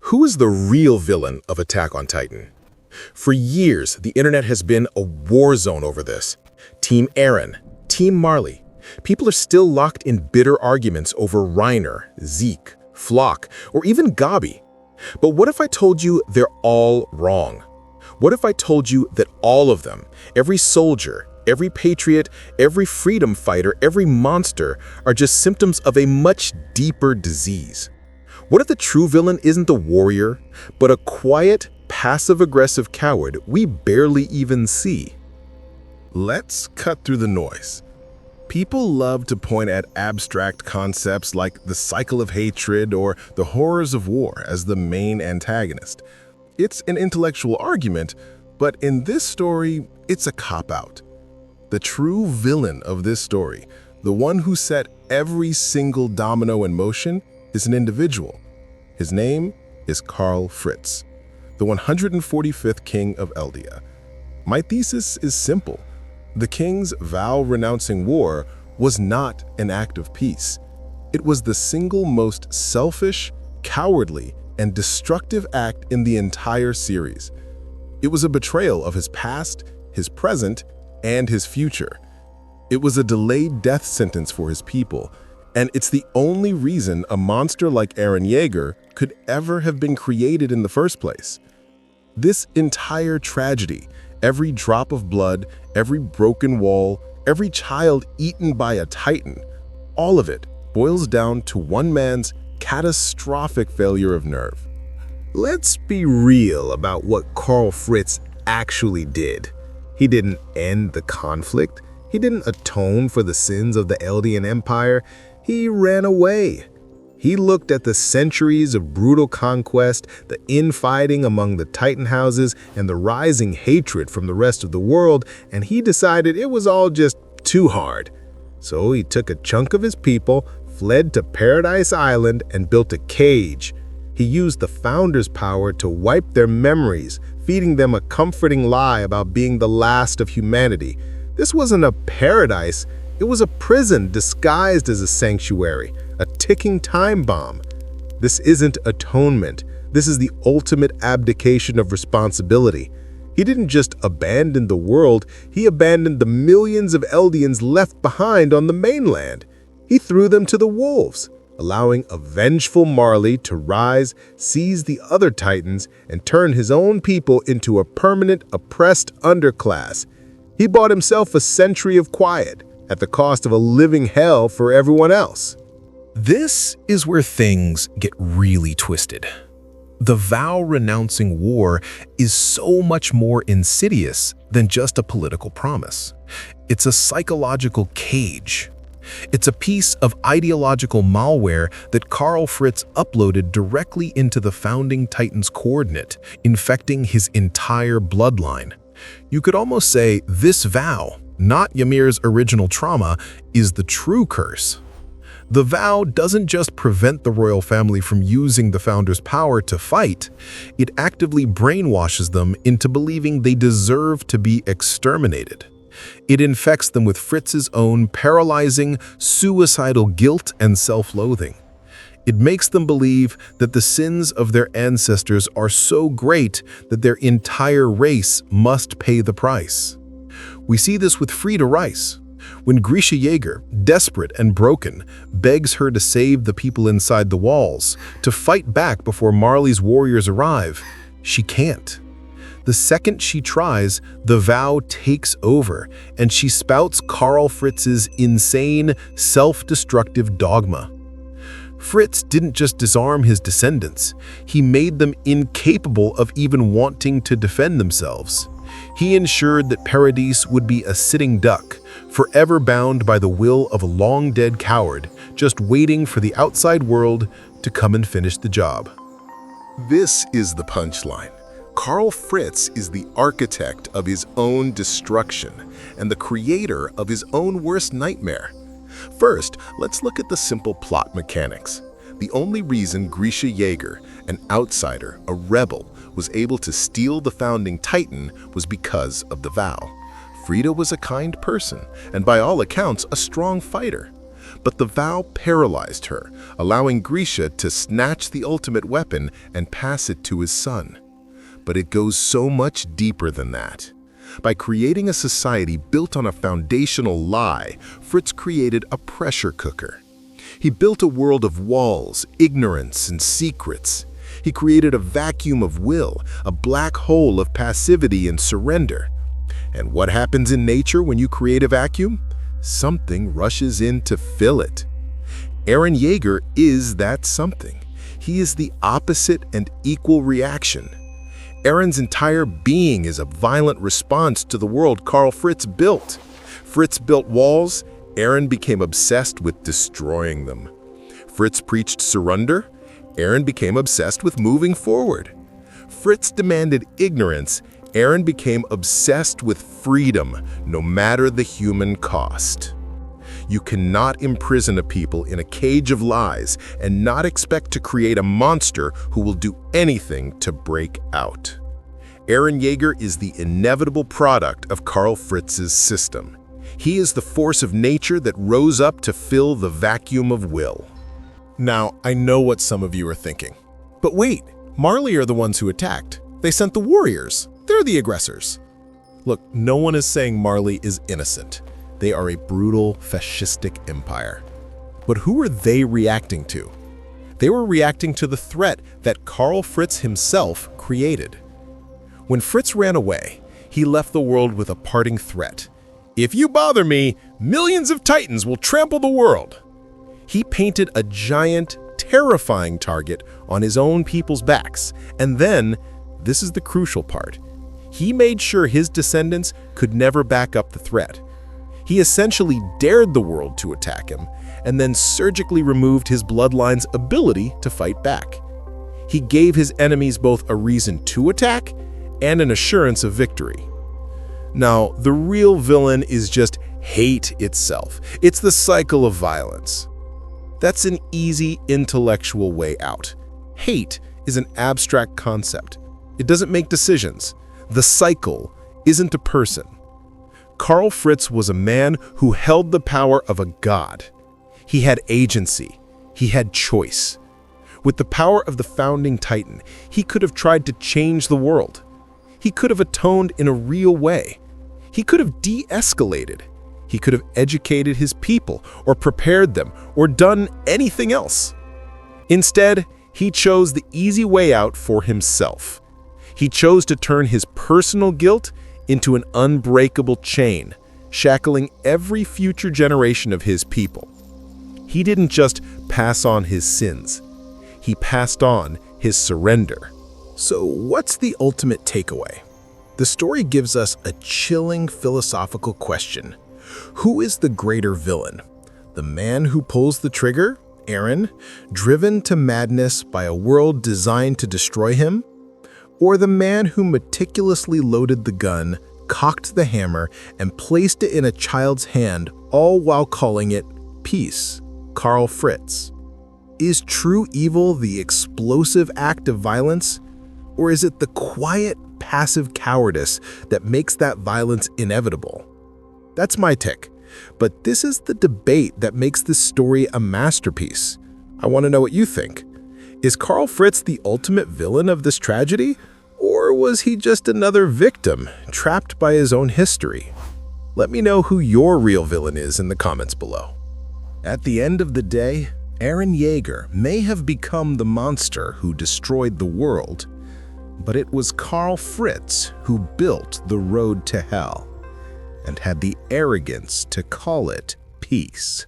Who is the real villain of Attack on Titan? For years, the internet has been a war zone over this. Team Eren, Team Marley. People are still locked in bitter arguments over Reiner, Zeke, Flock, or even Gabi. But what if I told you they're all wrong? What if I told you that all of them, every soldier, every patriot, every freedom fighter, every monster, are just symptoms of a much deeper disease? What if the true villain isn't the warrior, but a quiet, passive-aggressive coward we barely even see? Let's cut through the noise. People love to point at abstract concepts like the cycle of hatred or the horrors of war as the main antagonist. It's an intellectual argument, but in this story, it's a cop-out. The true villain of this story, the one who set every single domino in motion, is an individual. His name is Karl Fritz, the 145th king of Eldia. My thesis is simple. The king's Vow Renouncing War was not an act of peace. It was the single most selfish, cowardly, and destructive act in the entire series. It was a betrayal of his past, his present, and his future. It was a delayed death sentence for his people, and it's the only reason a monster like Eren Yeager could ever have been created in the first place. This entire tragedy, every drop of blood, every broken wall, every child eaten by a titan, all of it boils down to one man's catastrophic failure of nerve. Let's be real about what Karl Fritz actually did. He didn't end the conflict. He didn't atone for the sins of the Eldian Empire. He ran away. He looked at the centuries of brutal conquest, the infighting among the Titan houses, and the rising hatred from the rest of the world, and he decided it was all just too hard. So he took a chunk of his people, fled to Paradise Island, and built a cage. He used the Founder's power to wipe their memories, feeding them a comforting lie about being the last of humanity. This wasn't a paradise, it was a prison disguised as a sanctuary, a ticking time bomb. This isn't atonement. This is the ultimate abdication of responsibility. He didn't just abandon the world, he abandoned the millions of Eldians left behind on the mainland. He threw them to the wolves, allowing a vengeful Marley to rise, seize the other Titans, and turn his own people into a permanent, oppressed underclass. He bought himself a century of quiet, at the cost of a living hell for everyone else. This is where things get really twisted. The Vow Renouncing War is so much more insidious than just a political promise. It's a psychological cage. It's a piece of ideological malware that Karl Fritz uploaded directly into the founding Titan's coordinate, infecting his entire bloodline. You could almost say this vow, not Ymir's original trauma, is the true curse. The vow doesn't just prevent the royal family from using the Founder's power to fight, it actively brainwashes them into believing they deserve to be exterminated. It infects them with Fritz's own paralyzing, suicidal guilt and self-loathing. It makes them believe that the sins of their ancestors are so great that their entire race must pay the price. We see this with Frida Rice. When Grisha Yeager, desperate and broken, begs her to save the people inside the walls, to fight back before Marley's warriors arrive, she can't. The second she tries, the vow takes over, and she spouts Karl Fritz's insane, self-destructive dogma. Fritz didn't just disarm his descendants, he made them incapable of even wanting to defend themselves. He ensured that Paradise would be a sitting duck, forever bound by the will of a long-dead coward, just waiting for the outside world to come and finish the job. This is the punchline. Karl Fritz is the architect of his own destruction and the creator of his own worst nightmare. First, let's look at the simple plot mechanics. The only reason Grisha Yeager, an outsider, a rebel, was able to steal the founding Titan was because of the vow. Frida was a kind person, and by all accounts, a strong fighter. But the vow paralyzed her, allowing Grisha to snatch the ultimate weapon and pass it to his son. But it goes so much deeper than that. By creating a society built on a foundational lie, Fritz created a pressure cooker. He built a world of walls, ignorance, and secrets. He created a vacuum of will, a black hole of passivity and surrender. And what happens in nature when you create a vacuum? Something rushes in to fill it. Eren Yeager is that something. He is the opposite and equal reaction. Eren's entire being is a violent response to the world Karl Fritz built. Fritz built walls, Eren became obsessed with destroying them. Fritz preached surrender, Eren became obsessed with moving forward. Fritz demanded ignorance, Eren became obsessed with freedom, no matter the human cost. You cannot imprison a people in a cage of lies and not expect to create a monster who will do anything to break out. Eren Yeager is the inevitable product of Karl Fritz's system. He is the force of nature that rose up to fill the vacuum of will. Now, I know what some of you are thinking. But wait, Marley are the ones who attacked. They sent the warriors. They're the aggressors. Look, no one is saying Marley is innocent. They are a brutal, fascistic empire. But who are they reacting to? They were reacting to the threat that Karl Fritz himself created. When Fritz ran away, he left the world with a parting threat. If you bother me, millions of Titans will trample the world. He painted a giant, terrifying target on his own people's backs. And then, this is the crucial part, he made sure his descendants could never back up the threat. He essentially dared the world to attack him, and then surgically removed his bloodline's ability to fight back. He gave his enemies both a reason to attack and an assurance of victory. Now, the real villain is just hate itself. It's the cycle of violence. That's an easy intellectual way out. Hate is an abstract concept. It doesn't make decisions. The cycle isn't a person. Karl Fritz was a man who held the power of a god. He had agency. He had choice. With the power of the founding Titan, he could have tried to change the world. He could have atoned in a real way. He could have de-escalated. He could have educated his people or prepared them or done anything else. Instead, he chose the easy way out for himself. He chose to turn his personal guilt into an unbreakable chain, shackling every future generation of his people. He didn't just pass on his sins. He passed on his surrender. So what's the ultimate takeaway? The story gives us a chilling philosophical question. Who is the greater villain? The man who pulls the trigger, Eren, driven to madness by a world designed to destroy him? Or the man who meticulously loaded the gun, cocked the hammer, and placed it in a child's hand, all while calling it peace, Karl Fritz? Is true evil the explosive act of violence? Or is it the quiet, passive cowardice that makes that violence inevitable? That's my take. But this is the debate that makes this story a masterpiece. I want to know what you think. Is Karl Fritz the ultimate villain of this tragedy? Or was he just another victim, trapped by his own history? Let me know who your real villain is in the comments below. At the end of the day, Eren Yeager may have become the monster who destroyed the world, but it was Karl Fritz who built the road to hell and had the arrogance to call it peace.